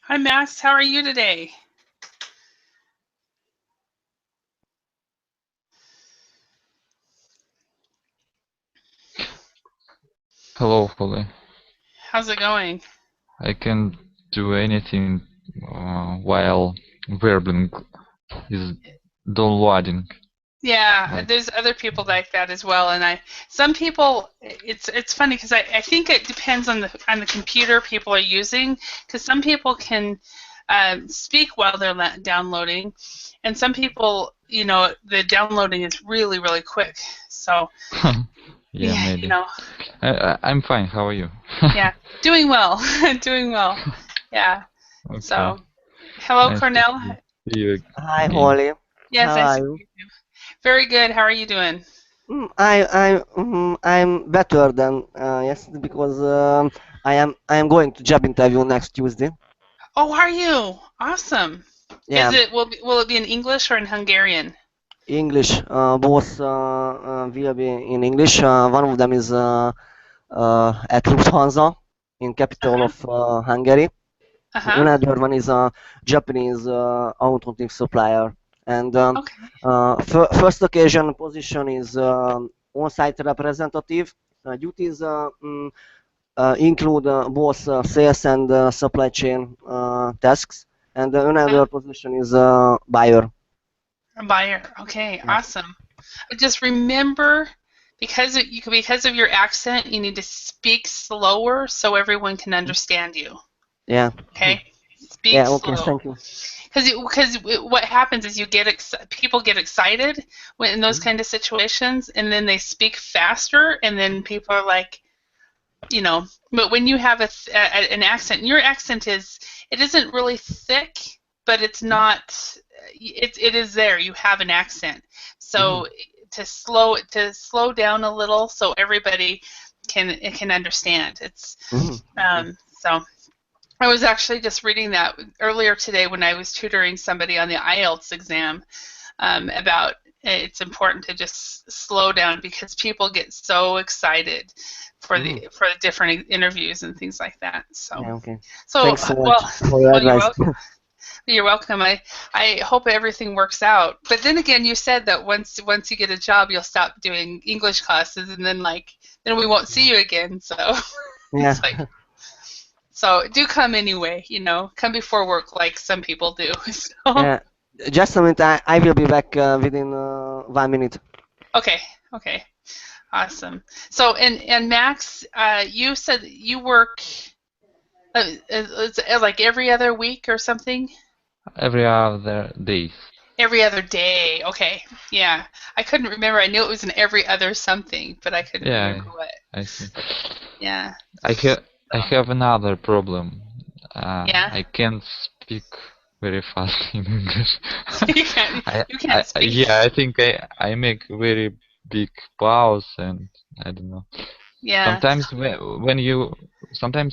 Hi, Max. How are you today? Hello, Holly. How's it going? I can do anything while Verbling is downloading. Yeah, Like, there's other people like that as well, and some people it's funny because I think it depends on the computer people are using because some people can speak while they're downloading, and some people the downloading is really quick. So yeah, yeah, maybe. I'm fine. How are you? yeah, doing well, doing well. Yeah. Okay. So hello, Nice to Cornell. see you Hi, again. Holly. Yes, How I are see you? you. Very good. How are you doing? I'm better than yesterday because I am going to job interview next Tuesday. Oh, are you? Awesome. Is Yeah, it will it be in English or in Hungarian? English. Both will be in English. One of them is at Lufthansa, in capital Uh-huh. of Hungary. Uh-huh. Another one is a Japanese automotive supplier. And Okay. first occasion position is on-site representative. Duties include both sales and supply chain tasks. And Uh, another position is buyer. a buyer. Okay, Yes. awesome. Just remember because of your accent, you need to speak slower so everyone can understand you. Yeah. Okay? Speak Yeah. Okay. slow. Thank you. Because what happens is people get excited when in those kind of situations, and then they speak faster, and then people are like, but when you have an accent, your accent it isn't really thick, but it's not it is there. You have an accent. Mhm. So to slow down a little so everybody can understand. It's Okay. so I was actually just reading that earlier today when I was tutoring somebody on the IELTS exam about it's important to just slow down because people get so excited Mhm. for the different interviews and things like that. So Yeah. Okay. so Thanks so well much for your well you're advice. welcome. You're welcome. I hope everything works out. But then again, you said that once you get a job, you'll stop doing English classes, and then we won't see you again. So Yeah. it's like so do come anyway. Come before work like some people do. So Yeah. Just a minute. I will be back within 1 minute. okay, okay. Awesome. So, and Max, you said that you work like every other week or something? Every other day. Every other day. Okay. Yeah. I couldn't remember. I knew it was an every other something, but I couldn't Yeah, remember what. I see. Yeah. I have I So, have another problem. yeah. I can't speak very fast in English. You can't you I can't speak. yeah, I think I make very big pause and I don't know. Yeah. Sometimes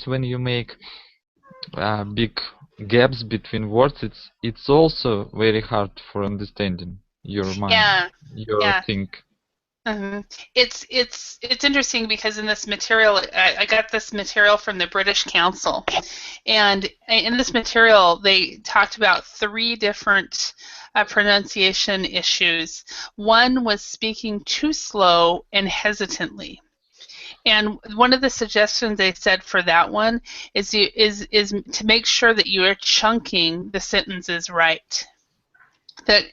when you make big gaps between words, it's also very hard for understanding your mind, Yeah. your Yeah. think. It's interesting because in this material, I got this material from the British Council, and in this material they talked about three different pronunciation issues. One was speaking too slow and hesitantly, and one of the suggestions they said for that one is to make sure that you are chunking the sentences right, that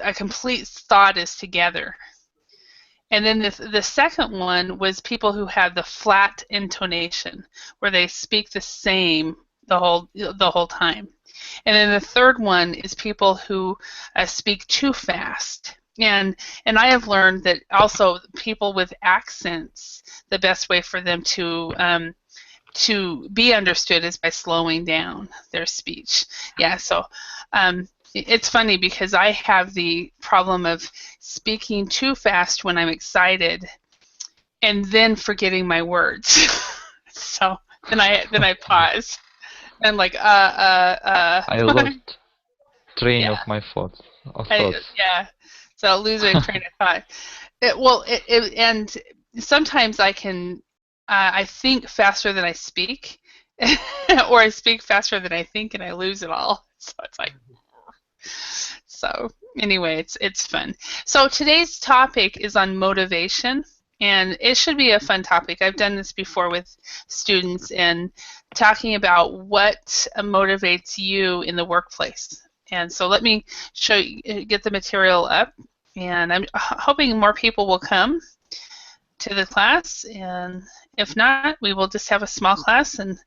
a complete thought is together. And then the second one was people who had the flat intonation, where they speak the same the whole time. And then the third one is people who speak too fast. And I have learned that also people with accents, the best way for them to be understood is by slowing down their speech. Yeah, so it's funny because I have the problem of speaking too fast when I'm excited and then forgetting my words. So then I pause. And I'm like, I lost train yeah, of my thoughts. yeah. So I'll lose my train of thought. And sometimes I think faster than I speak, or I speak faster than I think and I lose it all. So it's like, so anyway, it's fun. So today's topic is on motivation, and it should be a fun topic. I've done this before with students and talking about what motivates you in the workplace. And so let me show you, get the material up, and I'm hoping more people will come to the class, and if not, we will just have a small class, and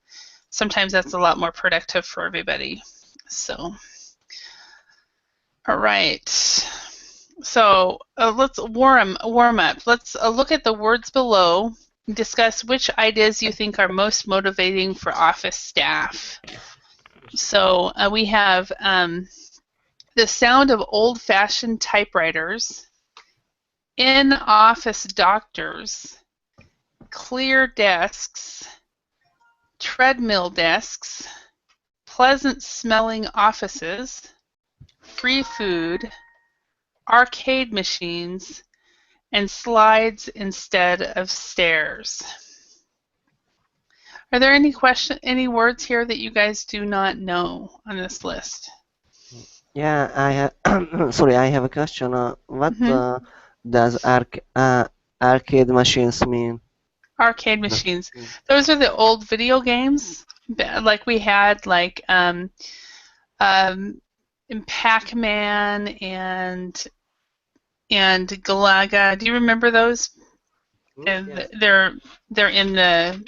sometimes that's a lot more productive for everybody. So, all right. So let's warm up. Let's look at the words below. Discuss which ideas you think are most motivating for office staff. So we have the sound of old-fashioned typewriters, in-office doctors, clear desks, treadmill desks, pleasant-smelling offices, free food, arcade machines, and slides instead of stairs. Are there any words here that you guys do not know on this list? Yeah, I have. Sorry, I have a question. What does arcade machines mean? Arcade machines. Those are the old video games, like we had, like Pac-Man and Galaga. Do you remember those? Yes. They're in the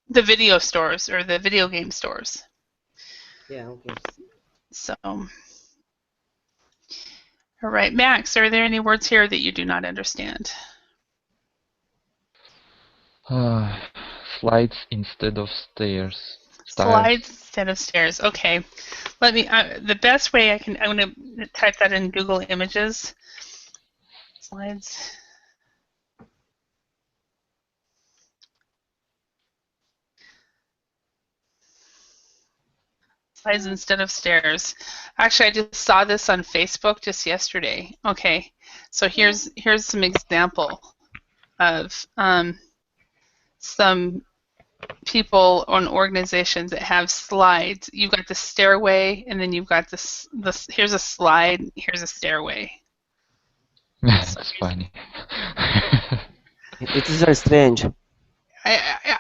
video stores or the video game stores. Yeah. Okay. So, all right, Max, are there any words here that you do not understand? Slides instead of stairs. Slides instead of stairs. Okay, let me. The best way I'm going to type that in Google Images. Slides. Slides instead of stairs. Actually, I just saw this on Facebook just yesterday. Okay, so here's some example of some people on organizations that have slides. You've got the stairway, and then you've got this. Here's a slide. Here's a stairway. That's funny. It is very strange.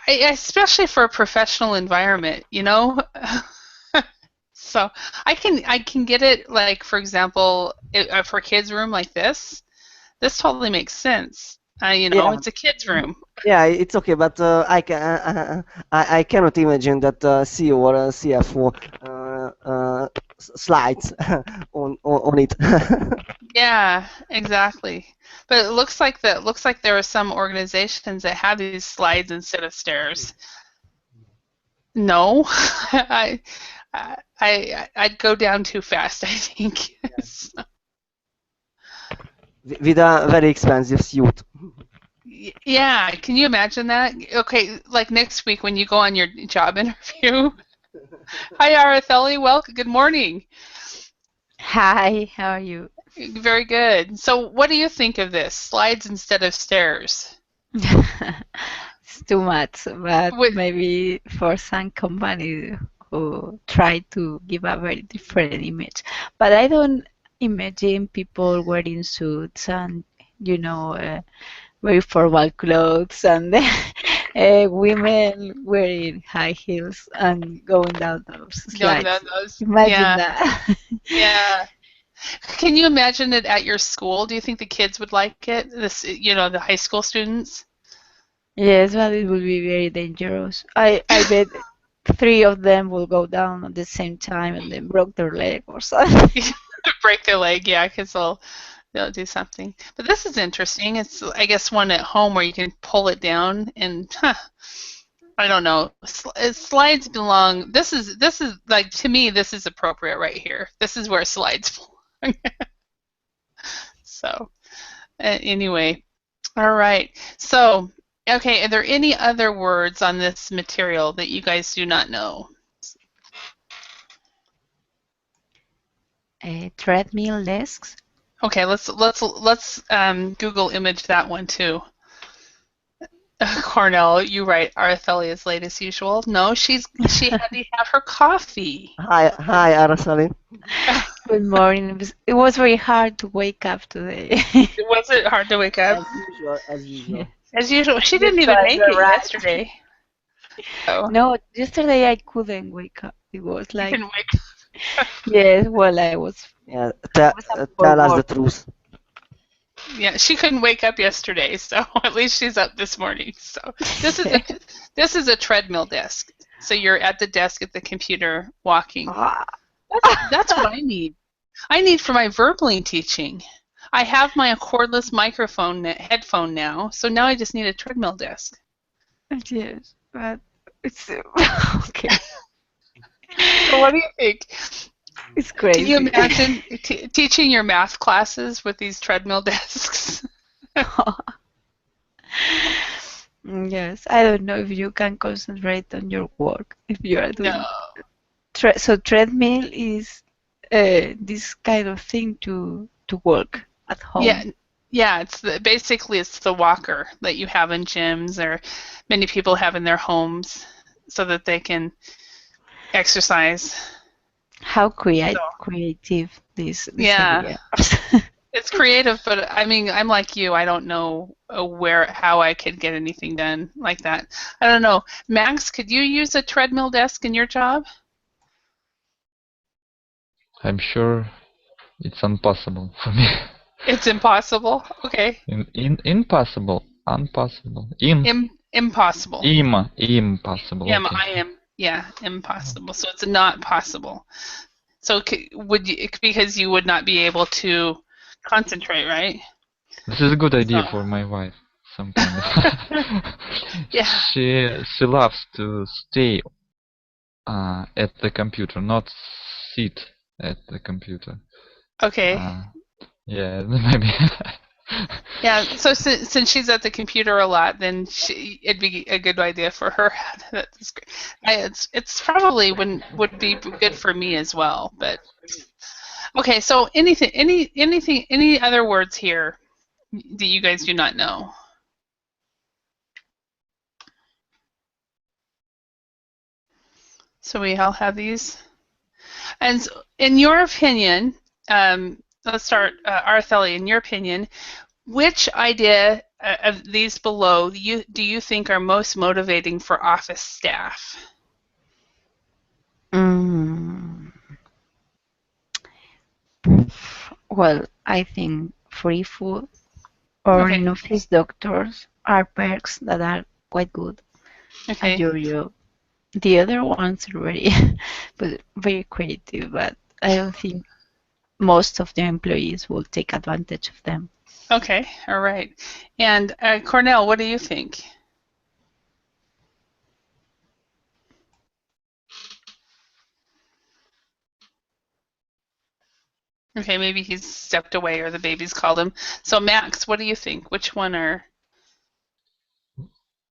Especially for a professional environment, you know. So I can get it, like, for example, for a kids' room like this. This totally makes sense. You know, Yeah. it's a kids' room. Yeah, it's okay, but I cannot imagine that CEO or CFO slides on it. Yeah, exactly. But it looks like there are some organizations that have these slides instead of stairs. No, I'd go down too fast, I think. With a very expensive suit. Yeah, can you imagine that? Okay, like next week when you go on your job interview. Hi, Aratheli. Welcome. Good morning. Hi, how are you? Very good. So what do you think of this? Slides instead of stairs. It's too much, but Wait. maybe for some companies who try to give a very different image. But I don't imagine people wearing suits and, very formal clothes and women wearing high heels and going down those slides. Going down those. Imagine Yeah. that. Yeah. Can you imagine it at your school? Do you think the kids would like it? The high school students? Yes, but it will be very dangerous. I bet 3 of them will go down at the same time and then broke their leg or something. Break their leg, yeah, because they'll do something. But this is interesting. It's, I guess, one at home where you can pull it down and, I don't know. Slides belong. This is like, to me, this is appropriate right here. This is where slides belong. So, anyway, all right. So, okay, are there any other words on this material that you guys do not know? Treadmill desks. Okay, let's Google image that one too. Cornell, you write Araceli is late as usual. No, she had to have her coffee. Hi, Araceli. Good morning. It was very hard to wake up today. Was it hard to wake up? As usual. As usual, she Yes, didn't even but make you're it right. yesterday. So No, yesterday I couldn't wake up. It was you like, can wake. yes, well, I was Yeah, up for tell us the work. truth. Yeah, she couldn't wake up yesterday, so at least she's up this morning. So this is a treadmill desk. So you're at the desk at the computer walking. That's what I need. I need for my verbally teaching. I have my cordless headphone now, so now I just need a treadmill desk. Yes, but it's okay. So what do you think? It's Can you crazy. imagine teaching your math classes with these treadmill desks? Yes, I don't know if you can concentrate on your work if you are doing. No. So treadmill is this kind of thing to work at home. Yeah. It's basically it's the walker that you have in gyms or many people have in their homes, so that they can exercise. How creative this Yeah. idea. It's creative, but I mean, I'm like you. I don't know how I could get anything done like that. I don't know. Max, could you use a treadmill desk in your job? I'm sure it's impossible for me. It's impossible. Okay. Impossible. Impossible. Impossible. Impossible. Okay. Yeah, impossible. So it's not possible. So would you, because you would not be able to concentrate, right? This is a good idea for my wife. Some kind of. Yeah. She loves to stay at the computer, not sit at the computer. Okay. Yeah, maybe. Yeah. So since she's at the computer a lot, then it'd be a good idea for her. That's great. It's probably would be good for me as well. But okay. So any other words here that you guys do not know? So we all have these. And so in your opinion, let's start, Araceli, in your opinion, which idea of these below do you think are most motivating for office staff? Well, I think free food or in-office doctors are perks that are quite good at your job. The other ones are very creative, but I don't think most of the employees will take advantage of them. Okay, all right. And Cornell, what do you think? Okay, maybe he's stepped away or the baby's called him. So Max, what do you think? Which one are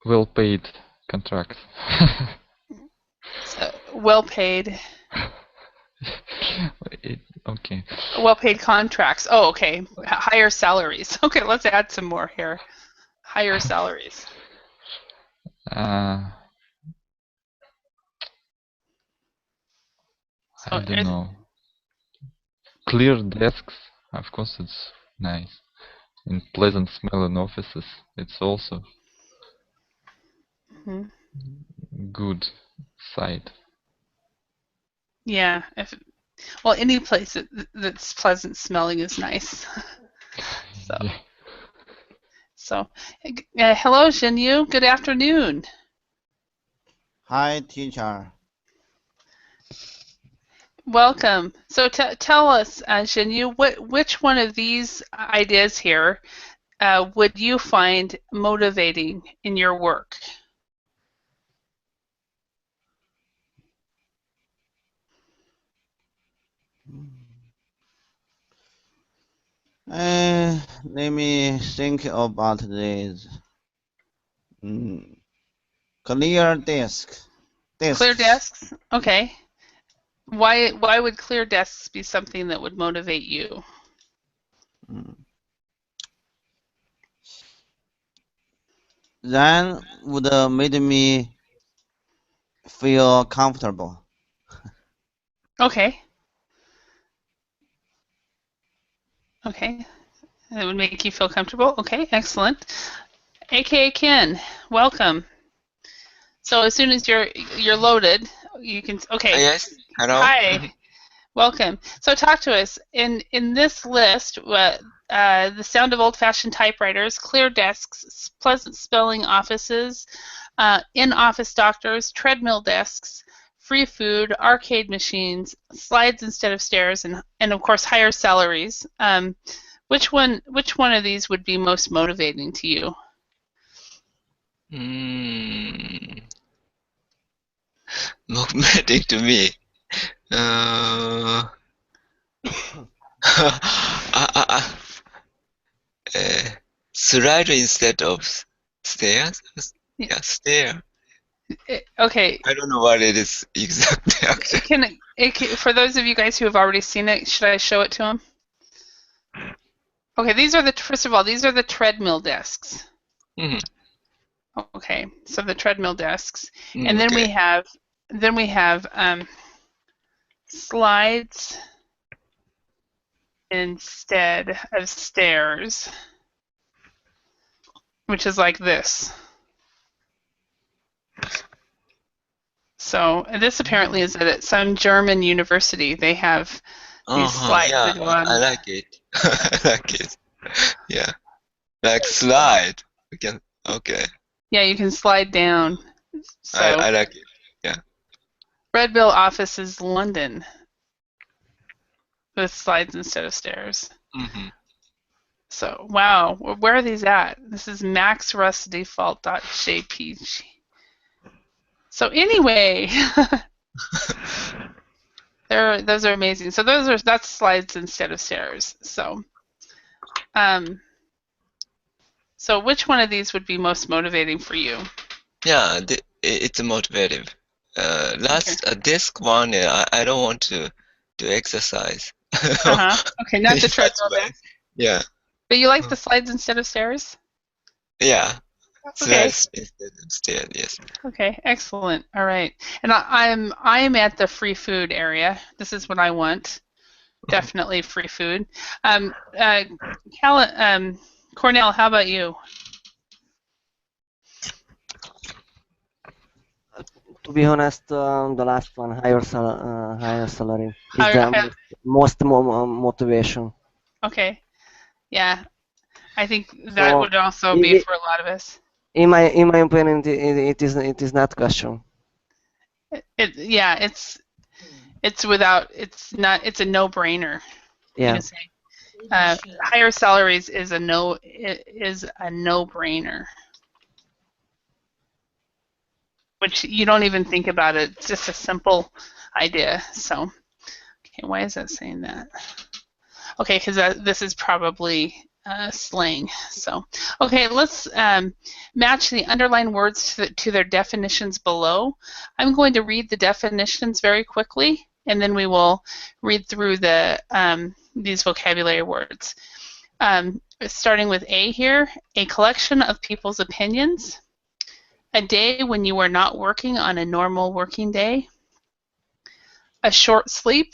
well-paid contracts? Well-paid. Okay. Well-paid contracts. Oh, okay. Higher salaries. Okay, let's add some more here. Higher salaries. I don't know. Clear desks, of course, it's nice. And pleasant smell in offices, it's also good side. Yeah. Well, any place that's pleasant smelling is nice. So, hello, Jinyu. Good afternoon. Hi, teacher. Welcome. So tell us, Jinyu, which one of these ideas here would you find motivating in your work? Let me think about this. Clear desks. Clear desks? Okay. Why would clear desks be something that would motivate you? Then would made me feel comfortable. Okay. Okay. It would make you feel comfortable. Okay, excellent. AKA Ken, welcome. So as soon as you're loaded, you can. Okay. Yes. Hello. Hi. Welcome. So talk to us. In this list, the sound of old-fashioned typewriters, clear desks, pleasant spelling offices, in-office doctors, treadmill desks, free food, arcade machines, slides instead of stairs, and of course higher salaries. Which one of these would be most motivating to you? Motivating to me. Slide instead of stairs? Yeah, stair. Okay. I don't know what it is exactly. Actually. For those of you guys who have already seen it, should I show it to them? Okay, first of all, these are the treadmill desks. Okay, so the treadmill desks, and then we have slides instead of stairs, which is like this. So and this apparently is at some German university. They have these slides that go on. I like it. I like it. Yeah, like slide. Okay. Yeah, you can slide down. So I like it. Yeah. Red Bill office is London, with slides instead of stairs. So wow, where are these at? This is maxrustdefault.jpg. So anyway, those are amazing. So that's slides instead of stairs. So, so which one of these would be most motivating for you? Yeah, it's motivative. Desk one, I don't want to do exercise. Okay, not the treadmill desk. Yeah. But you like the slides instead of stairs? Yeah. Okay. Slides instead of stairs, yes. Okay, excellent. All right, and I'm at the free food area. This is what I want. Definitely free food. Cornell, how about you? To be honest, the last one, higher salary, is the most motivation. Okay, yeah, I think that would also be for a lot of us. In my opinion, it is not question. It's a no-brainer. Yeah. Higher salaries is a no-brainer. Which you don't even think about it. It's just a simple idea. So, okay, why is that saying that? Okay, because this is probably slang. So, okay, let's match the underlined words to their definitions below. I'm going to read the definitions very quickly, and then we will read through these vocabulary words. Starting with A here, a collection of people's opinions. A day when you are not working on a normal working day. A short sleep.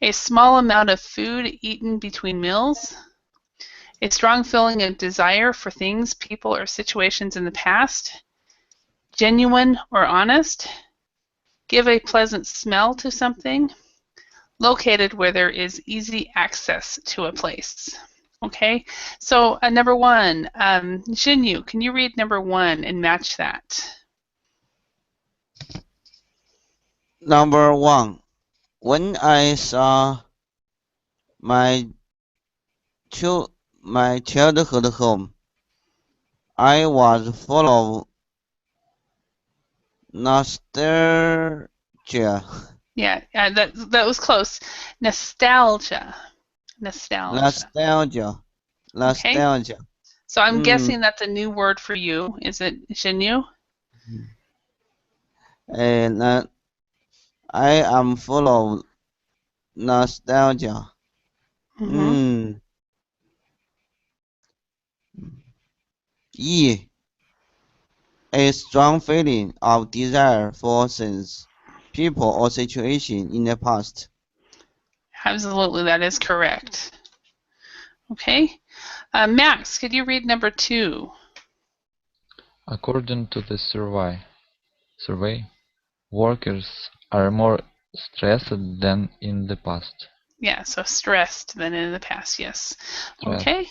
A small amount of food eaten between meals. A strong feeling of desire for things, people, or situations in the past. Genuine or honest. Give a pleasant smell to something. Located where there is easy access to a place. Okay, so number one, Jinyu, can you read number one and match that? Number one, when I saw my childhood home, I was full of nostalgia. Yeah, that was close. Nostalgia. Nostalgia. Okay. So I'm guessing that's a new word for you. Is it Jinyu? And I am full of nostalgia. Yi. A strong feeling of desire for things, people, or situation in the past. Absolutely, that is correct. Okay. Max, could you read number 2? According to the survey, workers are more stressed than in the past. Yeah, so stressed than in the past, yes. Stressed. Okay.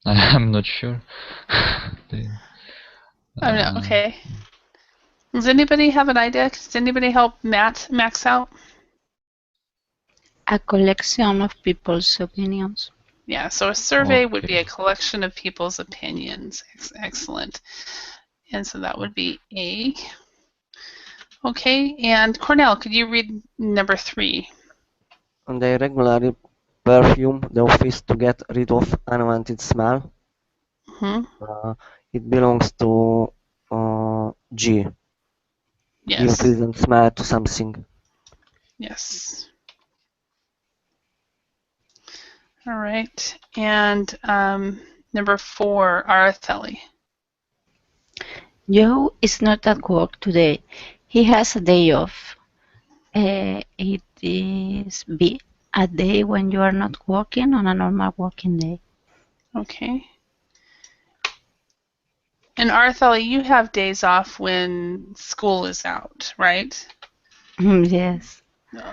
I'm not sure. Okay. Does anybody have an idea? Does anybody help Max out? A collection of people's opinions. Yeah, so a survey would be Okay. a collection of people's opinions. Excellent. And so that would be A. Okay, and Cornell, could you read number 3? And they regularly perfume the office to get rid of unwanted smell. It belongs to G. Give Yes. pleasant smell to something. Yes. All right, and number 4, Araceli. Joe is not at work today. He has a day off. It is a day when you are not working on a normal working day. Okay. And Araceli, you have days off when school is out, right? Yes.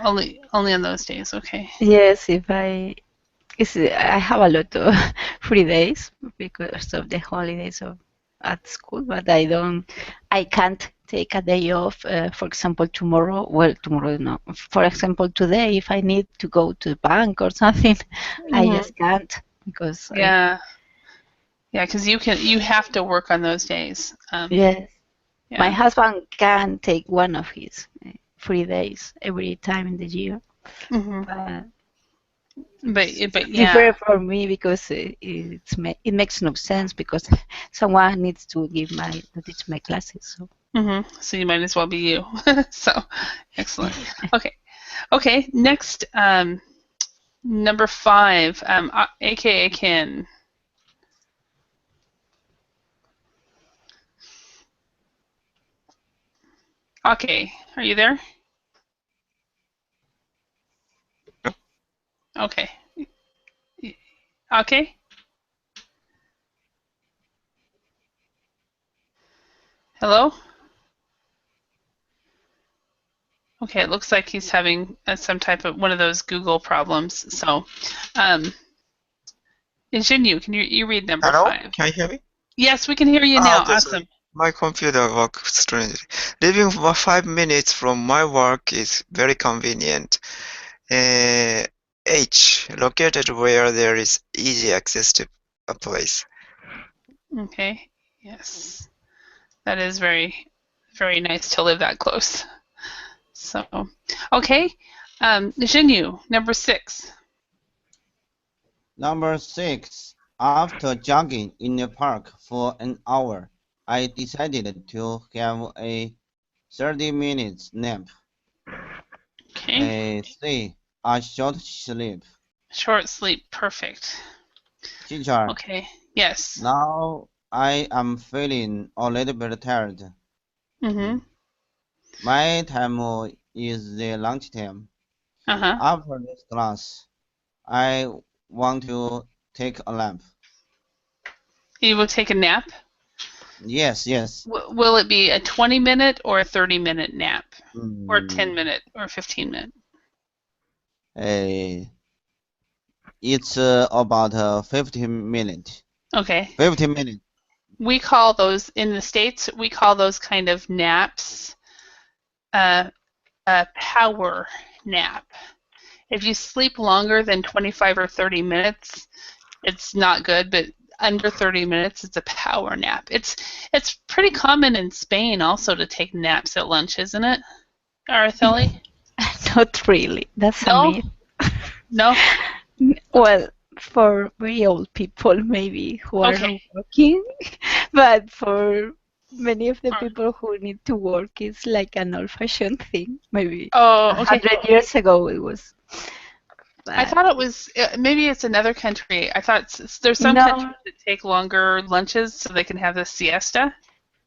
Only on those days, okay. Yes, I have a lot of free days because of the holidays at school, but I can't take a day off. For example, tomorrow. Well, tomorrow no. For example, today, if I need to go to the bank or something, I just can't because Yeah, because you have to work on those days. Yes. Yeah. My husband can take one of his free days every time in the year. But It's yeah. different for me because it makes no sense because someone needs to teach my classes. So. So you might as well be you. So excellent. Okay. Next, number 5, AKA Kin. Okay, are you there? Okay. Okay. Hello? Okay, it looks like he's having some type of one of those Google problems. So, Jinyu, can you read number Hello? 5? Can you hear me? Yes, we can hear you now. Okay, Awesome. sorry. My computer works strangely. Living for 5 minutes from my work is very convenient. H, located where there is easy access to a place. Okay. Yes. That is very, very nice to live that close. So, okay. Jinyu, number 6. Number 6. After jogging in the park for an hour, I decided to have a 30-minute nap. Okay. C. A short sleep. Short sleep, perfect. Teacher. Okay. Yes. Now I am feeling a little bit tired. My time is the lunch time. After this class, I want to take a nap. You will take a nap? Yes. Will it be a 20-minute or a 30-minute nap? Or 10-minute or 15-minute? It's about 15 minutes. Okay. 15 minutes. We call those, in the States, we call those kind of naps a power nap. If you sleep longer than 25 or 30 minutes, it's not good, but under 30 minutes, it's a power nap. It's pretty common in Spain also to take naps at lunch, isn't it, Araceli? Not really. That's a myth. No? Well, for very old people maybe who are not working, but for Many of the people who need to work is like an old-fashioned thing. Maybe Oh, okay. 100 years ago it was. I But thought it was maybe it's another country. I thought there's some no, countries that take longer lunches so they can have the siesta.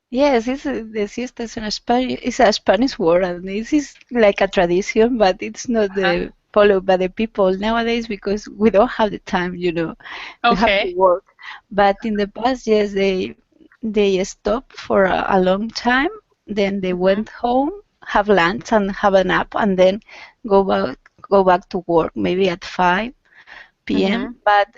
yes, the siesta is it's a Spanish word, and this is like a tradition, but it's not Uh-huh. followed by the people nowadays because we don't have the time, we have to Okay. work. But in the past, yes, they stopped for a long time, then they went home, have lunch, and have a nap, and then go back to work, maybe at 5 p.m. Mm-hmm. But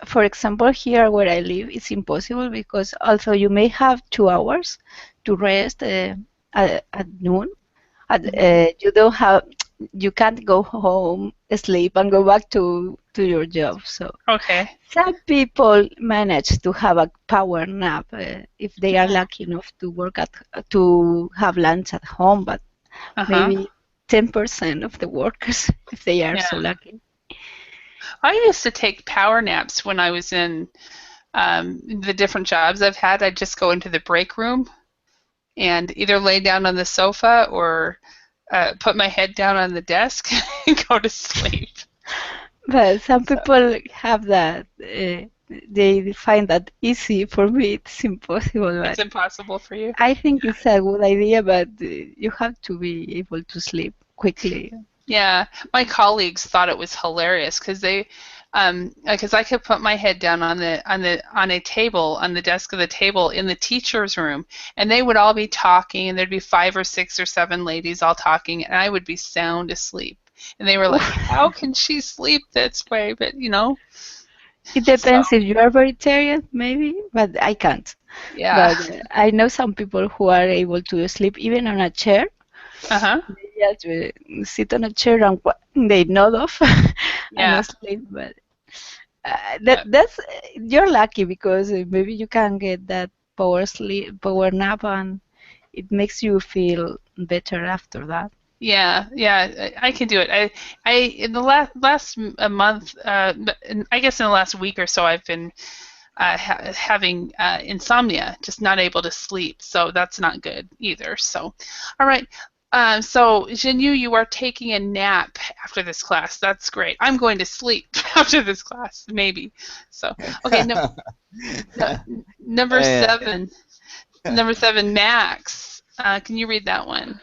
for example, here where I live, it's impossible because although you may have 2 hours to rest at noon, you can't go home, sleep, and go back to your job. So Okay. some people manage to have a power nap if they are lucky enough to have lunch at home, but Uh-huh. maybe 10% of the workers, if they are Yeah. so lucky. I used to take power naps when I was in the different jobs I've had. I'd just go into the break room and either lay down on the sofa or put my head down on the desk and go to sleep. But some So people have that, they find that easy. For me, it's impossible. But it's impossible for you. I think it's a good idea, but you have to be able to sleep quickly. Yeah, my colleagues thought it was hilarious because because I could put my head down on a table on the desk of the table in the teacher's room, and they would all be talking, and there'd be 5 or 6 or 7 ladies all talking, and I would be sound asleep. And they were like, "How can she sleep this way?" But It so depends if you are vegetarian, maybe, but I can't. yeah. But I know some people who are able to sleep even on a chair. Uh-huh. They just sit on a chair and they nod off Yeah. and sleep. But that's you're lucky because maybe you can get that power nap, and it makes you feel better after that. Yeah, I can do it. I in the last month, I guess in the last week or so, I've been having insomnia, just not able to sleep. So that's not good either. So, all right. So Jinyu, you are taking a nap after this class. That's great. I'm going to sleep after this class, maybe. So, okay. Number Eh, 7. Number 7, Max. Can you read that one?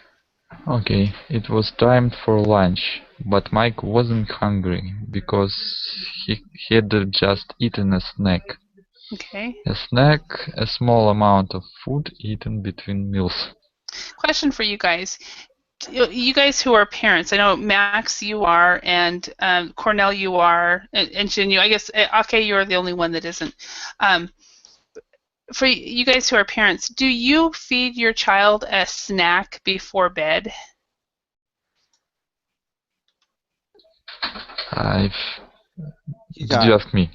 Okay, it was time for lunch, but Mike wasn't hungry because he had just eaten a snack. Okay. A snack, a small amount of food eaten between meals. Question for you guys. You guys who are parents, I know Max, you are, and Cornell, you are, and Jin, I guess, okay, you're the only one that isn't. For you guys who are parents, do you feed your child a snack before bed? I've... Did you teacher, ask me?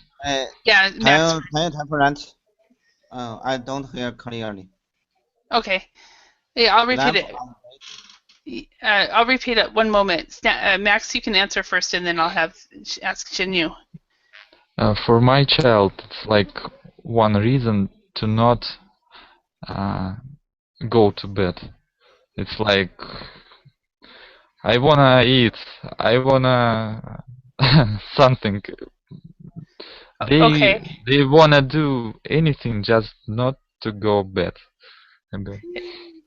Yeah, Max. can you type lunch? I don't hear clearly. Okay. Yeah, I'll repeat Lamp it. on. I'll repeat it. One moment. Max, you can answer first, and then I'll ask Jinyu. For my child, it's like one reason to not go to bed. It's like, I wanna eat, I wanna something. Okay. They wanna do anything just not to go bed.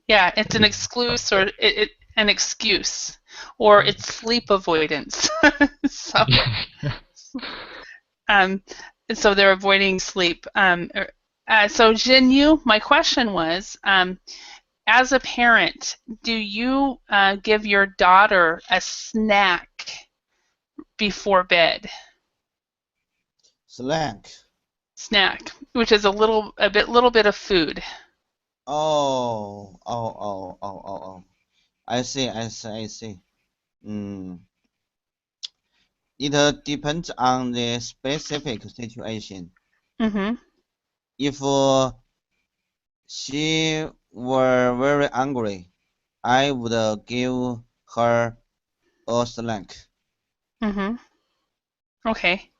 Yeah, it's an excuse or an excuse, or it's sleep avoidance. So, so they're avoiding sleep. So Jinyu, my question was, as a parent, do you give your daughter a snack before bed? Snack, which is a little bit of food. Oh. I see. It depends on the specific situation. Mm-hmm. If she were very angry, I would give her a snack. Mm-hmm. Okay.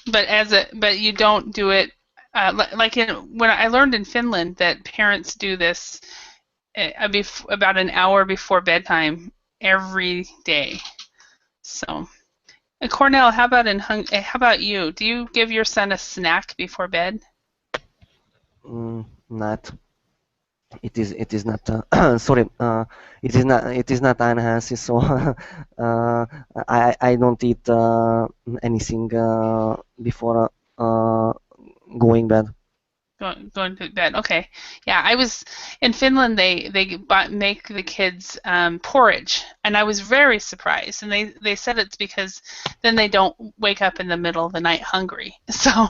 But you don't do it like when I learned in Finland that parents do this about an hour before bedtime every day. So, Cornell, how about you? Do you give your son a snack before bed? Not. It is not sorry, it is not unhealthy, so I don't eat anything before going bed. Going to bed. Okay. Yeah, I was in Finland. They make the kids porridge, and I was very surprised. And they said it's because then they don't wake up in the middle of the night hungry. So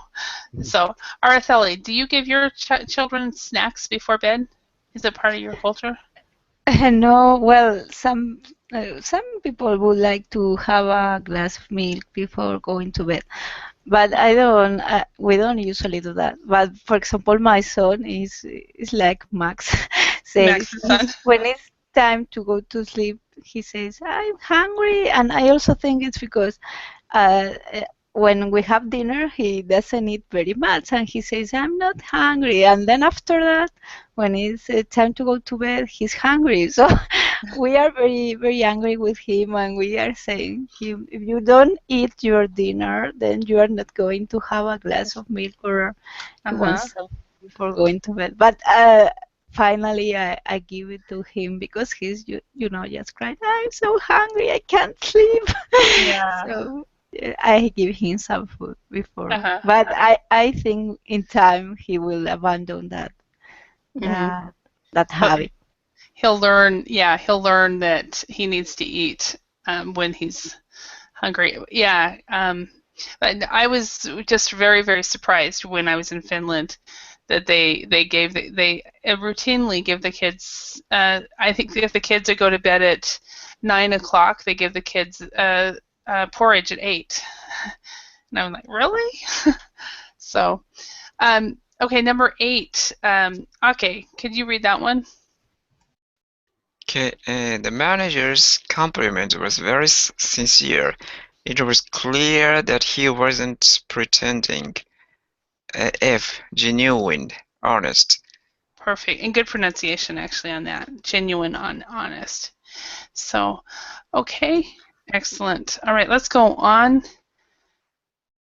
Araceli, do you give your children snacks before bed? Is it part of your culture? No, well, some people would like to have a glass of milk before going to bed, but I don't. We don't usually do that. But for example, my son is like Max says. Max's son. When it's time to go to sleep, he says, "I'm hungry," and I also think it's because uh, when we have dinner, he doesn't eat very much, and he says, "I'm not hungry." And then after that, when it's time to go to bed, he's hungry. So we are very, very angry with him, and we are saying, him, if you don't eat your dinner, then you are not going to have a glass of milk or you want something before going to bed. But finally, I give it to him because he's, just crying, "I'm so hungry, I can't sleep." Yeah. So I give him some food before, but I think in time he will abandon that habit. He'll learn. Yeah, he'll learn that he needs to eat when he's hungry. Yeah. I was just very, very surprised when I was in Finland that they routinely give the kids. I think if the kids go to bed at 9 o'clock, they give the kids porridge at 8. And I'm like, really? So, okay, number 8. Okay, could you read that one? Okay, the manager's compliment was very sincere. It was clear that he wasn't pretending. F, genuine, honest. Perfect, and good pronunciation actually on that. Genuine, honest. So, okay, excellent. All right, let's go on.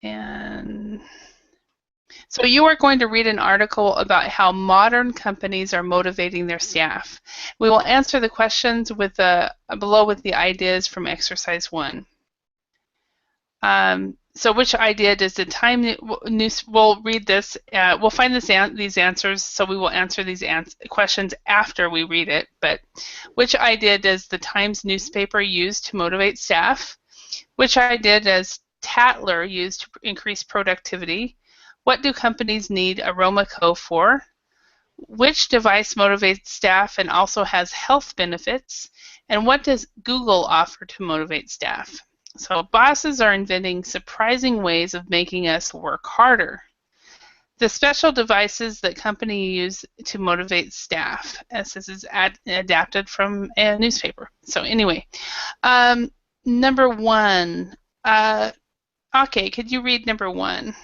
And so you are going to read an article about how modern companies are motivating their staff. We will answer the questions below with the ideas from exercise 1. So which idea does the Time News? We'll read this. We'll find these answers. So we will answer these questions after we read it. But which idea does the Times newspaper use to motivate staff? Which idea does Tatler use to increase productivity? What do companies need AromaCo for? Which device motivates staff and also has health benefits? And what does Google offer to motivate staff? So bosses are inventing surprising ways of making us work harder. The special devices that companies use to motivate staff, as this is adapted from a newspaper. So anyway, number 1. Okay, could you read number 1?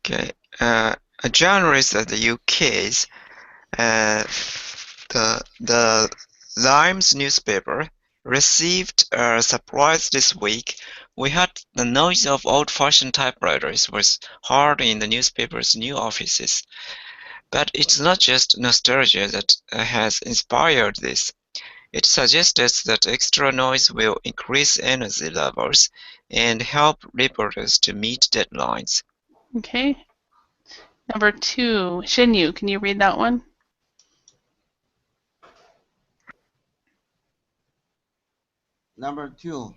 Okay, a journalist at the UK's the Limes newspaper received a surprise this week. We heard the noise of old-fashioned typewriters was heard in the newspaper's new offices. But it's not just nostalgia that has inspired this. It suggests that extra noise will increase energy levels and help reporters to meet deadlines. Okay. Number 2, Shinyu, can you read that one? Number 2,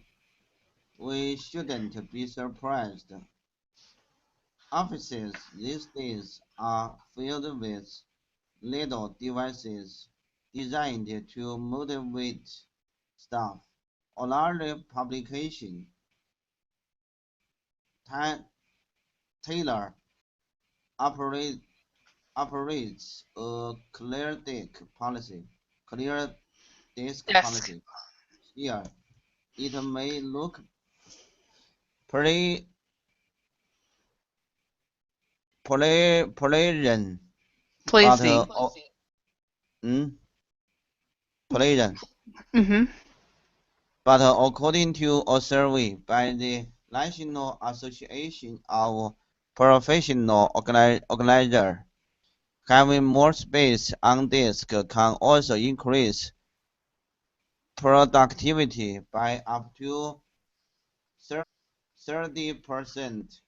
we shouldn't be surprised. Offices these days are filled with little devices designed to motivate staff. A large publication, Taylor operates a clear desk policy. Here, it may look pretty pleasant, Pleasing. pleasant. Mm-hmm. But according to a survey by the National Association of Professional Organizers, having more space on disk can also increase productivity by up to 30%.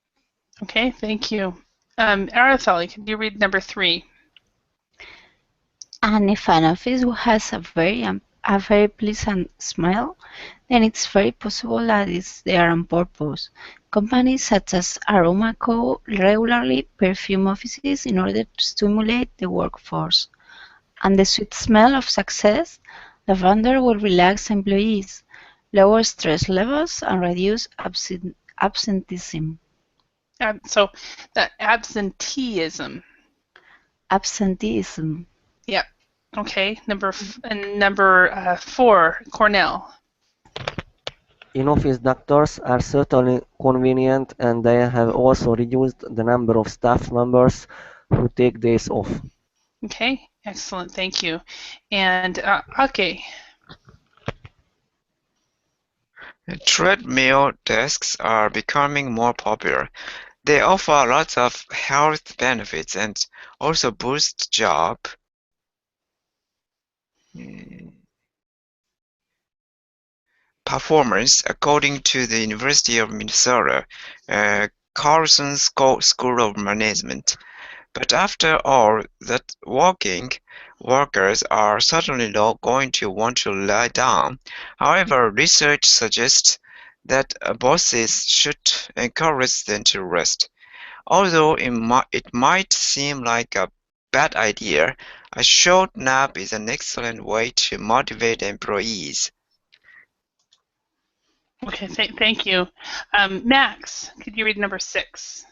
Okay, thank you. Araceli, can you read number 3? And if an office has a very pleasant smell, then it's very possible that it's there on purpose. Companies such as Aromaco regularly perfume offices in order to stimulate the workforce. And the sweet smell of success, lavender will relax employees, lower stress levels, and reduce absenteeism. So that absenteeism. Absenteeism. Yep. Okay. Number 4, Cornell. In-office doctors are certainly convenient, and they have also reduced the number of staff members who take days off. Okay. Excellent. Thank you. And okay. Treadmill desks are becoming more popular. They offer lots of health benefits and also boost job performance, according to the University of Minnesota Carlson School of Management. But after all that walking, workers are certainly not going to want to lie down. However, research suggests that bosses should encourage them to rest. Although it might seem like a bad idea, a short nap is an excellent way to motivate employees. Okay, thank you. Max, could you read number 6?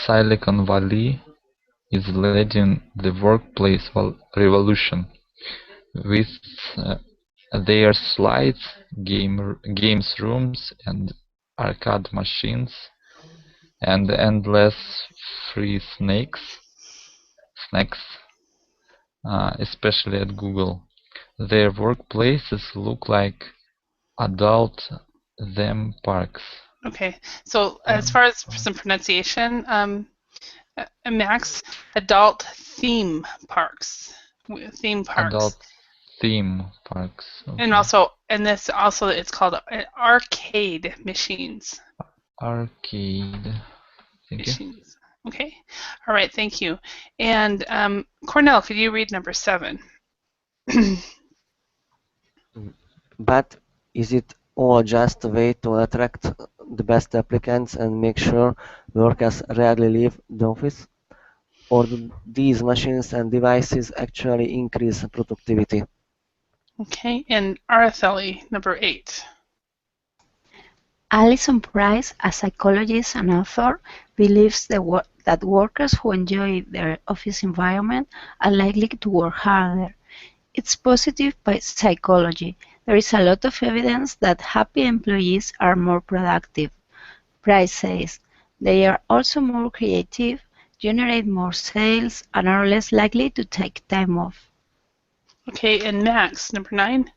Silicon Valley is leading the workplace revolution with their slides, games rooms, and arcade machines, and endless free snacks, especially at Google. Their workplaces look like adult theme parks. Okay, so as far as some pronunciation, Max, adult theme parks. Adult theme parks. Okay. And this also, it's called arcade machines. Arcade. Thank you. Okay. All right. Thank you. And Cornell, could you read number 7? But is it all just a way to attract the best applicants and make sure workers rarely leave the office? Or do these machines and devices actually increase productivity? Okay. And Araceli, number 8. Alison Price, a psychologist and author, believes that workers who enjoy their office environment are likely to work harder. It's positive psychology. There is a lot of evidence that happy employees are more productive. Price says they are also more creative, generate more sales, and are less likely to take time off. Okay, and Max, number 9.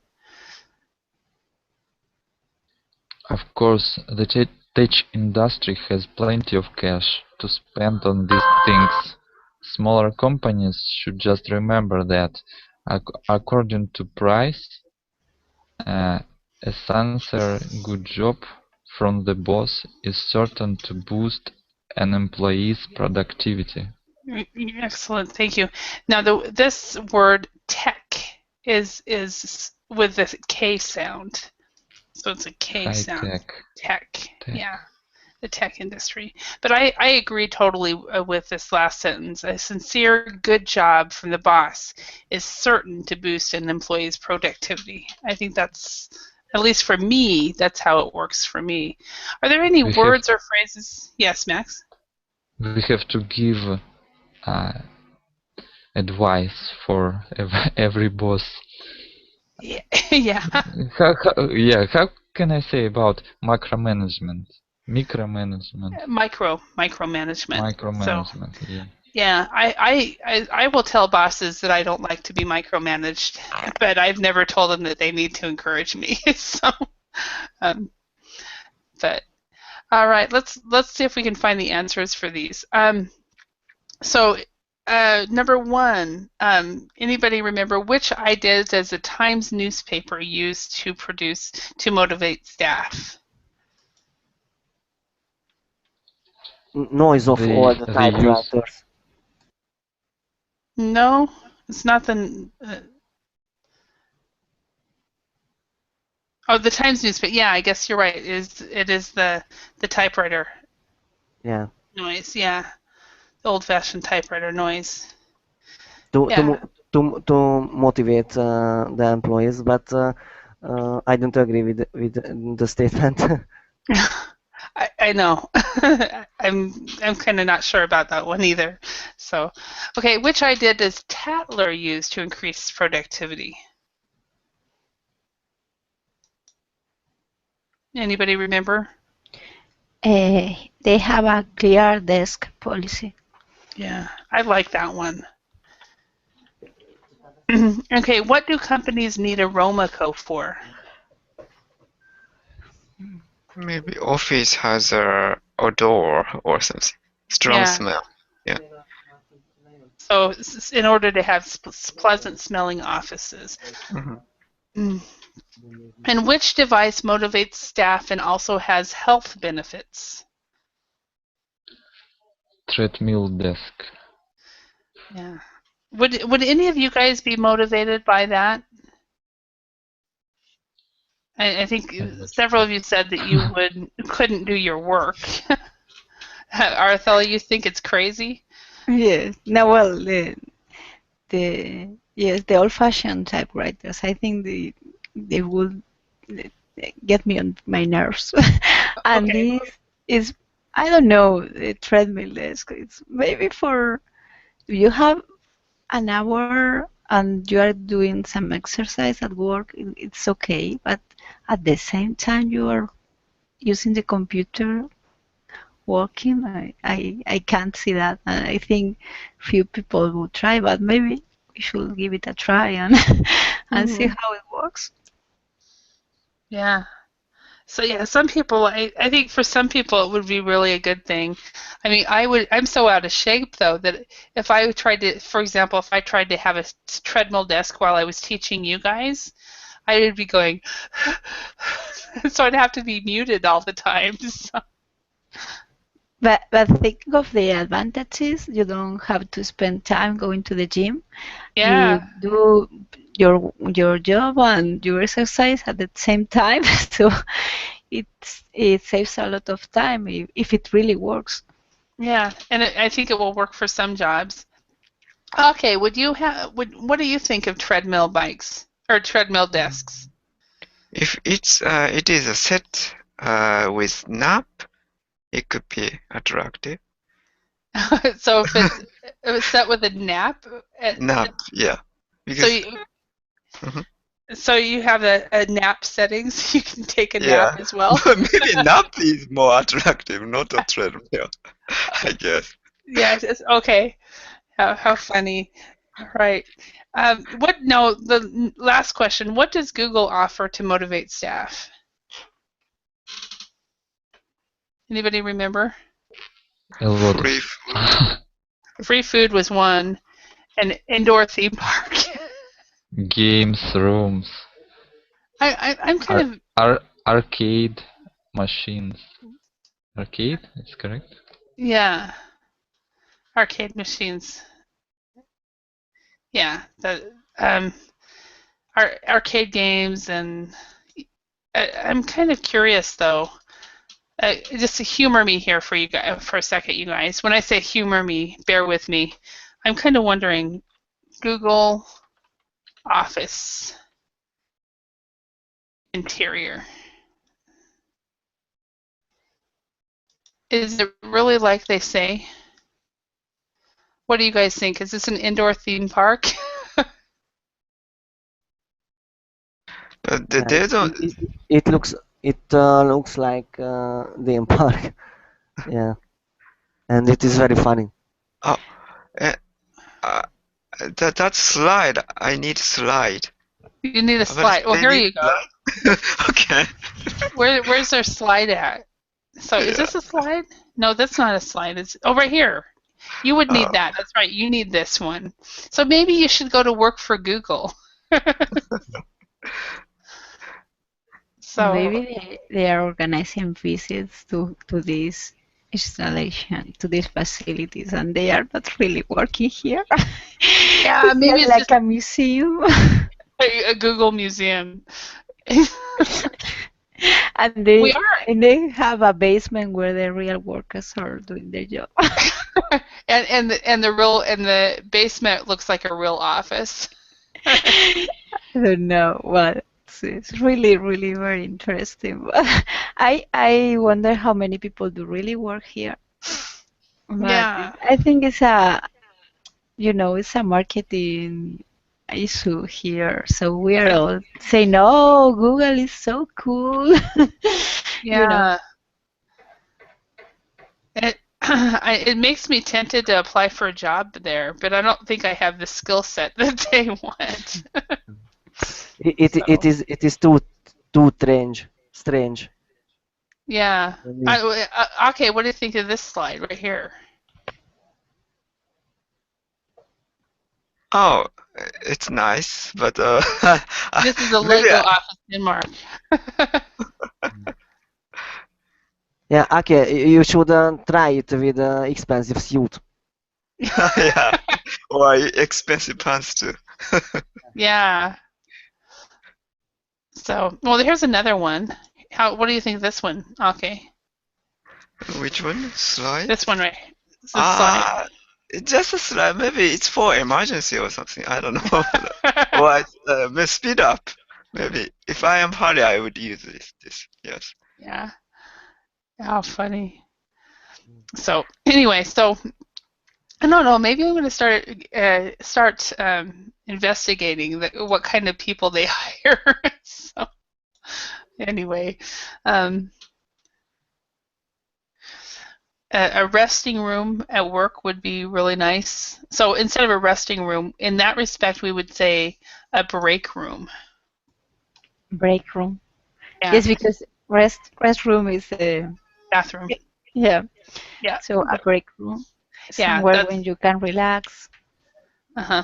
Of course, the tech industry has plenty of cash to spend on these things. Smaller companies should just remember that, according to Price, a sincere good job from the boss is certain to boost an employee's productivity. Excellent, thank you. Now, this word tech is with the K sound. So it's a K High sound. tech. Yeah, the tech industry. But I agree totally with this last sentence. A sincere good job from the boss is certain to boost an employee's productivity. I think that's, at least for me, that's how it works for me. Are there any words or phrases? Yes, Max? We have to give advice for every boss. Yeah. How can I say about micromanagement? Micromanagement. Micromanagement. Micromanagement, So, yeah. yeah, I will tell bosses that I don't like to be micromanaged, but I've never told them that they need to encourage me. So, um, but all right, let's see if we can find the answers for these. So, number one, anybody remember which idea does the Times newspaper use to motivate staff? Noise of all the They use typewriters. No, it's not the. Oh, the Times newspaper. Yeah, I guess you're right. It is the typewriter Yeah. noise? Yeah, the old-fashioned typewriter noise. To Yeah. to motivate the employees, but I don't agree with the statement. I know. I'm kind of not sure about that one either. So, okay, which idea does Tatler use to increase productivity? Anybody remember? They have a clear desk policy. Yeah, I like that one. Okay, what do companies need Aromaco for? Maybe office has a odor or something. Strong Yeah. smell. So, in order to have pleasant smelling offices. Mhm. And which device motivates staff and also has health benefits? treadmill desk. Yeah. Would any of you guys be motivated by that? I think several of you said that you couldn't do your work. Arthel, you think it's crazy? Yes. No, well, the old-fashioned typewriters. I think they would get me on my nerves. And Okay. this is, I don't know, the treadmill desk. It's maybe for you have an hour and you are doing some exercise at work. It's okay, but at the same time you are using the computer working. I can't see that, and I think few people will try, but maybe we should give it a try and and see how it works. Yeah. So yeah, some people, I think for some people it would be really a good thing. I mean, I'm so out of shape though that if I tried to, for example, if I tried to have a treadmill desk while I was teaching you guys, I would be going, so I'd have to be muted all the time. So. But think of the advantages. You don't have to spend time going to the gym. Yeah. You do your job and your exercise at the same time. So it saves a lot of time if it really works. Yeah, and I think it will work for some jobs. Okay, what do you think of treadmill bikes or treadmill desks? If it is a set with nap, it could be attractive. So if it's set with a nap, Nap, yeah. So so you have a nap settings. You can take a nap as well. Maybe nap is more attractive, not a treadmill, I guess. Yeah. Okay. How funny. All right. The last question. What does Google offer to motivate staff? Anybody remember? Free food. Free food was one. An indoor theme park. Games rooms. I'm kind of arcade machines. Arcade, is correct? Yeah. Arcade machines. Yeah. Arcade games, and I'm kind of curious though. Just to humor me here for you guys for a second, you guys. When I say humor me, bear with me. I'm kind of wondering, Google Office interior. Is it really like they say? What do you guys think? Is this an indoor theme park? It looks It looks like the park. Yeah, and it is very funny. Oh, uh, uh, that slide. I need slide. You need a But slide. Well, they here need you go. slide. Okay. Where's our slide at? So is Yeah. this a slide? No, that's not a slide. It's right here. You would need Oh, that. That's right. You need this one. So maybe you should go to work for Google. So Maybe they are organizing visits to this installation, to these facilities, and they are not really working here. yeah, It's maybe just it's like just a museum. a Google museum. And We they have a basement where the real workers are doing their job. are, and the basement looks like a real office. I don't know. Well, it's really, really very interesting. But I wonder how many people do really work here. But Yeah. I think it's it's a marketing issue here. So we are all saying, "Oh, Google is so cool." You know. Yeah. It makes me tempted to apply for a job there, but I don't think I have the skill set that they want. So, It is too strange. yeah. Really. Okay, what do you think of this slide right here? oh, it's nice, but This is a maybe Lego office Denmark. Yeah, okay, you should try it with expensive suit. yeah, or expensive pants too. Yeah. So, well, here's another one. What do you think of this one? Okay. Which one? Slide? This one right. This is slide. Just a slide. Maybe it's for emergency or something. I don't know. Or may speed up. Maybe if I am hurry, I would use this. Yes. Yeah. How funny. So anyway, I don't know. Maybe I'm going to start investigating what kind of people they hire. So anyway, a resting room at work would be really nice. So instead of a resting room, in that respect, we would say a break room. Break room. Yeah. Yes, because restroom is Bathroom. yeah. Yeah. So a break room, Yeah, somewhere when you can relax. Uh-huh.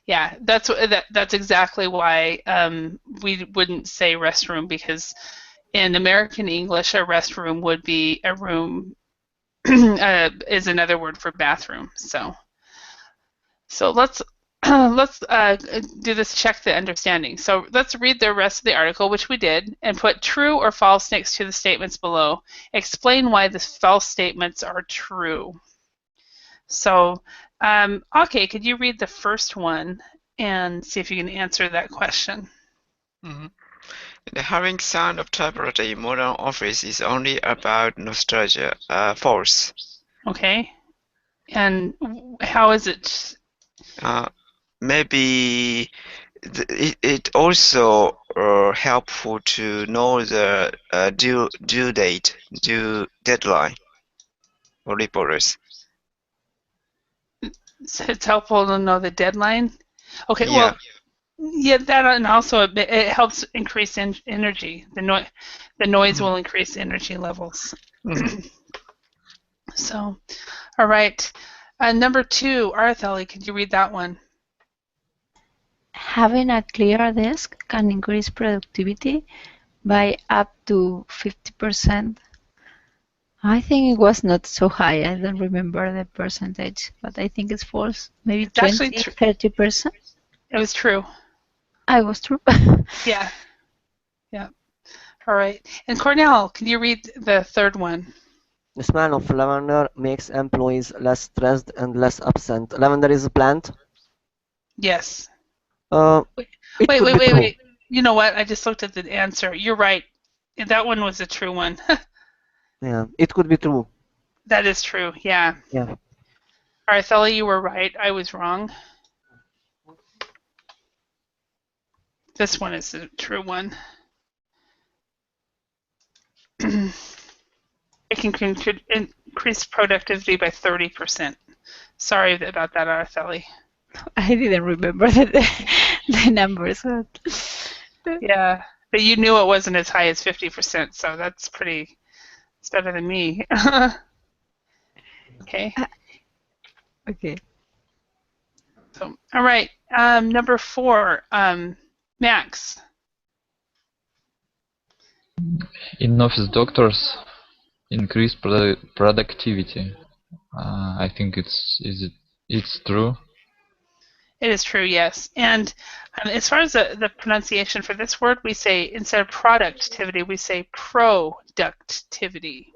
Yeah, that's exactly why we wouldn't say restroom, because in American English, a restroom would be a room is another word for bathroom. So let's do this, check the understanding. So let's read the rest of the article, which we did, and put true or false next to the statements below. Explain why the false statements are true. So, okay, could you read the first one and see if you can answer that question? Mm-hmm. The humming sound of typewriter in modern office is only about nostalgia. False. Okay. And how is it? Maybe it also helpful to know the due date, due deadline for reporters. It's helpful to know the deadline. Okay, Yeah. well, yeah, that, and also it helps increase energy. The noise will increase energy levels. Mhm. So, all right. Number 2, Artheli, could you read that one? Having a clear desk can increase productivity by up to 50%. I think it was not so high. I don't remember the percentage, but I think it's false. Maybe It's actually 20, 30%. It was true. I was true. Yeah. Yeah. All right. And Cornell, can you read the third one? The smell of lavender makes employees less stressed and less absent. Lavender is a plant. Yes. Wait. You know what? I just looked at the answer. You're right. That one was a true one. Yeah, it could be true. That is true. Yeah. Yeah. Artheli, you were right. I was wrong. This one is the true one. it can increase productivity by 30%. Sorry about that, Araceli. I didn't remember the numbers. Yeah, but you knew it wasn't as high as 50%, so that's pretty. It's better than me. Okay. Okay. So, all right. Number 4, Max. In office doctors increase productivity. I think it's true. It is true, yes. And as far as the pronunciation for this word, we say, instead of productivity, we say productivity.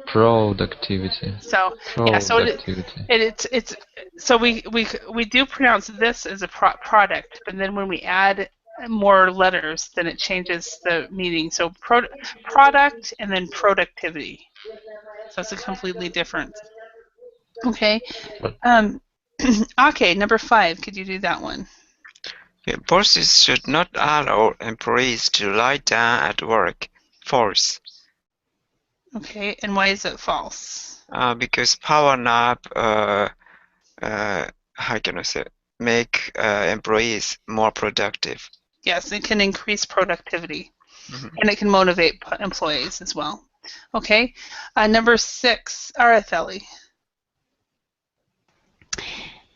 Productivity. So yeah, so Productivity. it's so we do pronounce this as a product, but then when we add more letters, then it changes the meaning. So product and then productivity. So it's a completely different. Okay. Okay, number 5. Could you do that one? Yeah, bosses should not allow employees to lie down at work. False. Okay, and why is it false? Because power nap, how can I say, make employees more productive. Yes, it can increase productivity, Mhm. and it can motivate employees as well. Okay, number 6, Araceli.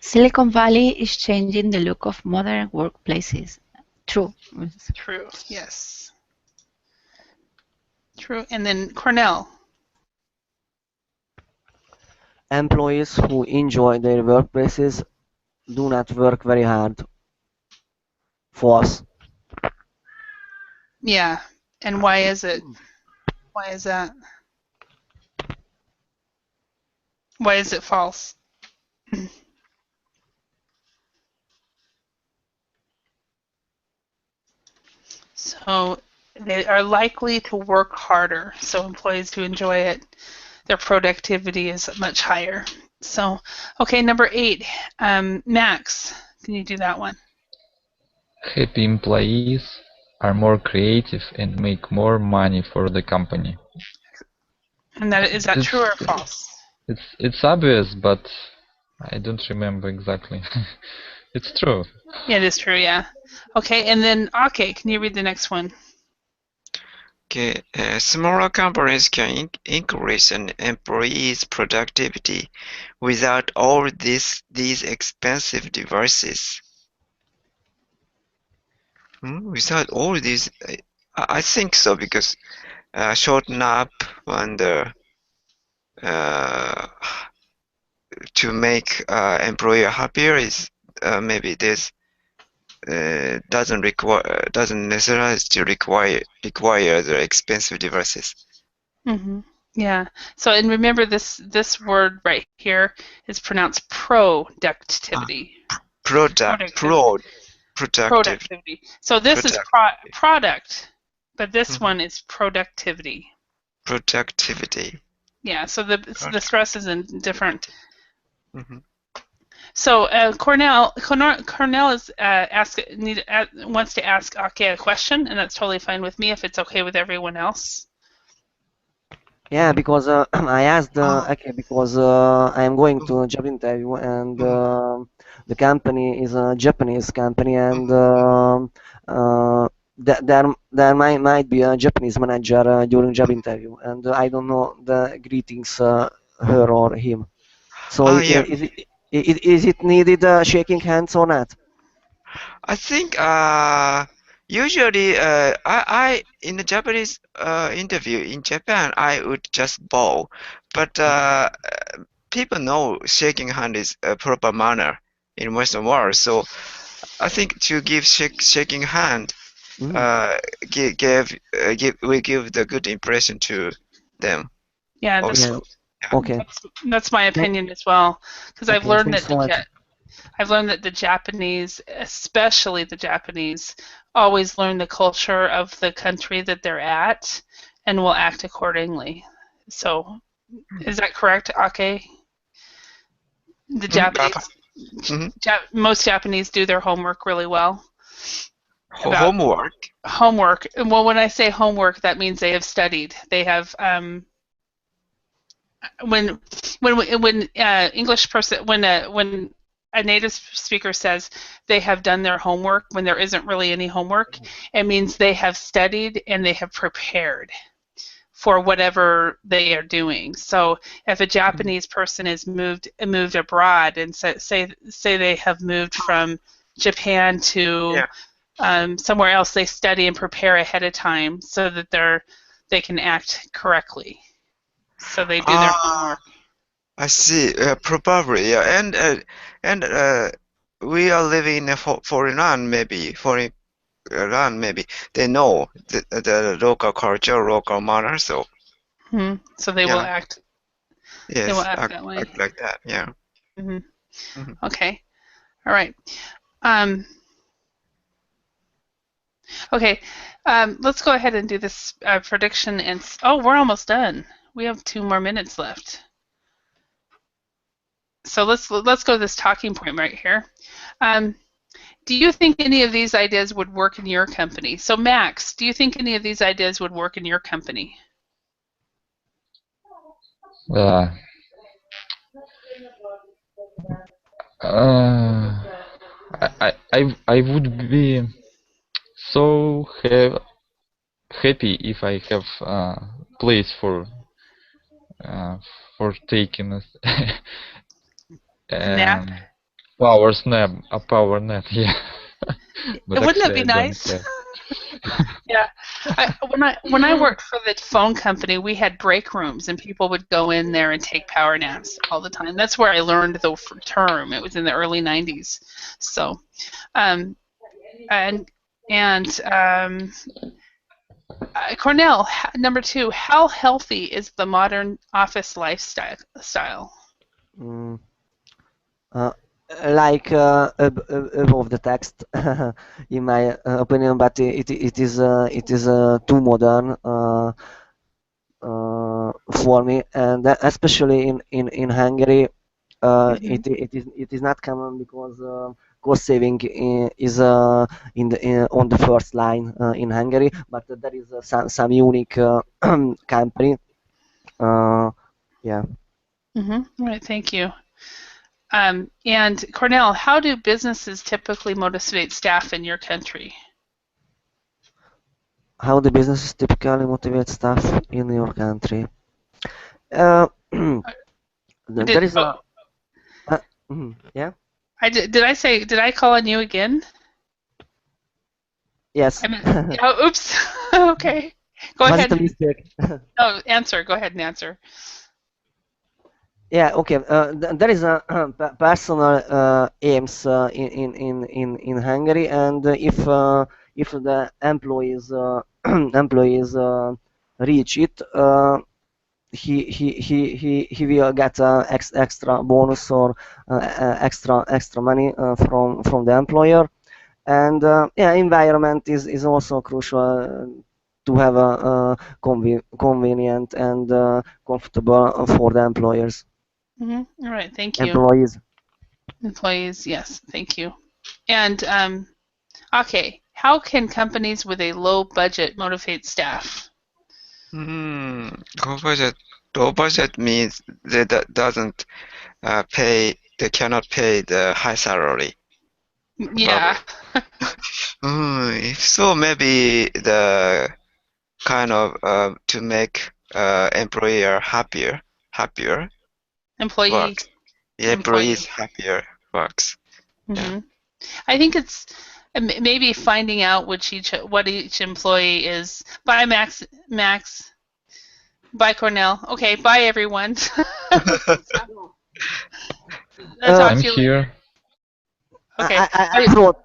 Silicon Valley is changing the look of modern workplaces. True. True, yes. True, and then Cornell. Employees who enjoy their workplaces do not work very hard. False. Yeah, and why is it? Why is that? Why is it false? So they are likely to work harder. So employees who enjoy it, their productivity is much higher. So, okay, number 8, Max, can you do that one? Happy employees are more creative and make more money for the company. And is that true or false? It's obvious, but I don't remember exactly. It's true. Yeah, it is true, yeah. Okay, and then Ake, can you read the next one? Okay, smaller companies can increase an employee's productivity without all these expensive devices. Without all these, I think so, because short nap and to make employer happier is maybe this doesn't necessarily require the expensive devices. Mm-hmm. Yeah. So, and remember this word right here is pronounced productivity. Productivity. So this is product, but this one is productivity. Productivity. Yeah. So the stress is in different. Mm-hmm. So Cornell is wants to ask Ake a question, and that's totally fine with me if it's okay with everyone else. Yeah, because I asked, okay, because I am going to a job interview, and the company is a Japanese company, and there might be a Japanese manager during job interview, and I don't know the greetings, her or him. So Yeah. is it needed shaking hands or not? I think usually I in the Japanese interview in Japan I would just bow, but people know shaking hand is a proper manner in Western world. So I think to give shaking hand, we give the good impression to them. Yeah. Okay. That's my opinion as well, because I've learned that the Japanese, especially the Japanese, always learn the culture of the country that they're at and will act accordingly. So, is that correct, Ake? The Japanese, most Japanese do their homework really well. about Homework. homework. Well, when I say homework, that means they have studied. They have when English person when a native speaker says they have done their homework when there isn't really any homework, it means they have studied and they have prepared for whatever they are doing. So if a Japanese person is moved abroad and say they have moved from Japan to somewhere else, they study and prepare ahead of time so that they can act correctly. So they do their homework. I see. Probably, yeah. And we are living in a foreign land, maybe foreign land, maybe they know the local culture, local manner. So So they will act. Yes, they will act that way. Act like that. Yeah. Okay. All right. Okay. Let's go ahead and do this prediction. And we're almost done. We have 2 more minutes left. So let's go to this talking point right here. Do you think any of these ideas would work in your company? So Max, do you think any of these ideas would work in your company? I would be so happy if I have place for taking nap. A power nap, yeah. But wouldn't that be actually, I don't nice? have. Yeah. When I worked for the phone company, we had break rooms, and people would go in there and take power naps all the time. That's where I learned the term. It was in the early '90s. So, Cornell, number 2. How healthy is the modern office lifestyle? Like above the text, in my opinion, but it is too modern for me, and especially in Hungary, it is not common because cost saving is on the first line in Hungary, but there is some unique company. Yeah. All right, thank you. And Cornell, how do businesses typically motivate staff in your country? How do businesses typically motivate staff in your country? There is a yeah. Did I call on you again? Yes. Oops. Okay. Go ahead. Was it a mistake? Answer. Go ahead and answer. Yeah. Okay. There is a personal aims in Hungary, and if the employees reach it, he will get extra bonus or extra money from the employer, and environment is also crucial to have a convenient and comfortable for the employers. All right, thank you. Employees, yes, thank you. And okay, how can companies with a low budget motivate staff? Low budget means they doesn't they cannot pay the high salary. Yeah. If so, maybe the kind of to make employer happier. Employees happier works. Yeah. I think it's maybe finding out what each employee is. Bye, Max. Bye, Cornell. Okay, bye, everyone. I'm here. Okay. I wrote.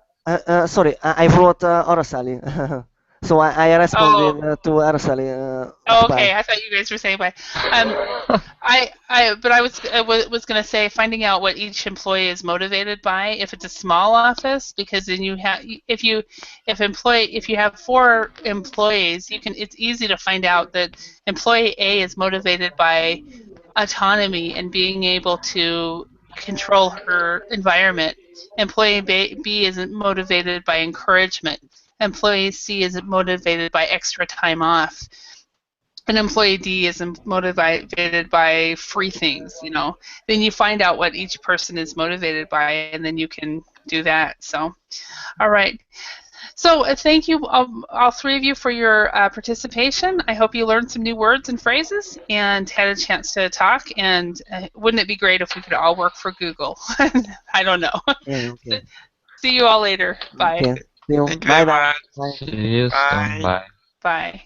Sorry, I wrote Araceli. So I responded to Araceli. Okay, I thought you guys were saying bye. But I was going to say finding out what each employee is motivated by. If it's a small office, because then you have if you have 4 employees, it's easy to find out that employee A is motivated by autonomy and being able to control her environment. Employee B is motivated by encouragement. employee C is motivated by extra time off, and employee D is motivated by free things, then you find out what each person is motivated by, and then you can do that. So, all right. So thank you, all three of you, for your participation. I hope you learned some new words and phrases and had a chance to talk. And wouldn't it be great if we could all work for Google? I don't know. Yeah, okay. See you all later. Bye. Okay. See you. Thank you Bye very bye. much. Bye. See you soon. Bye. Bye. Bye.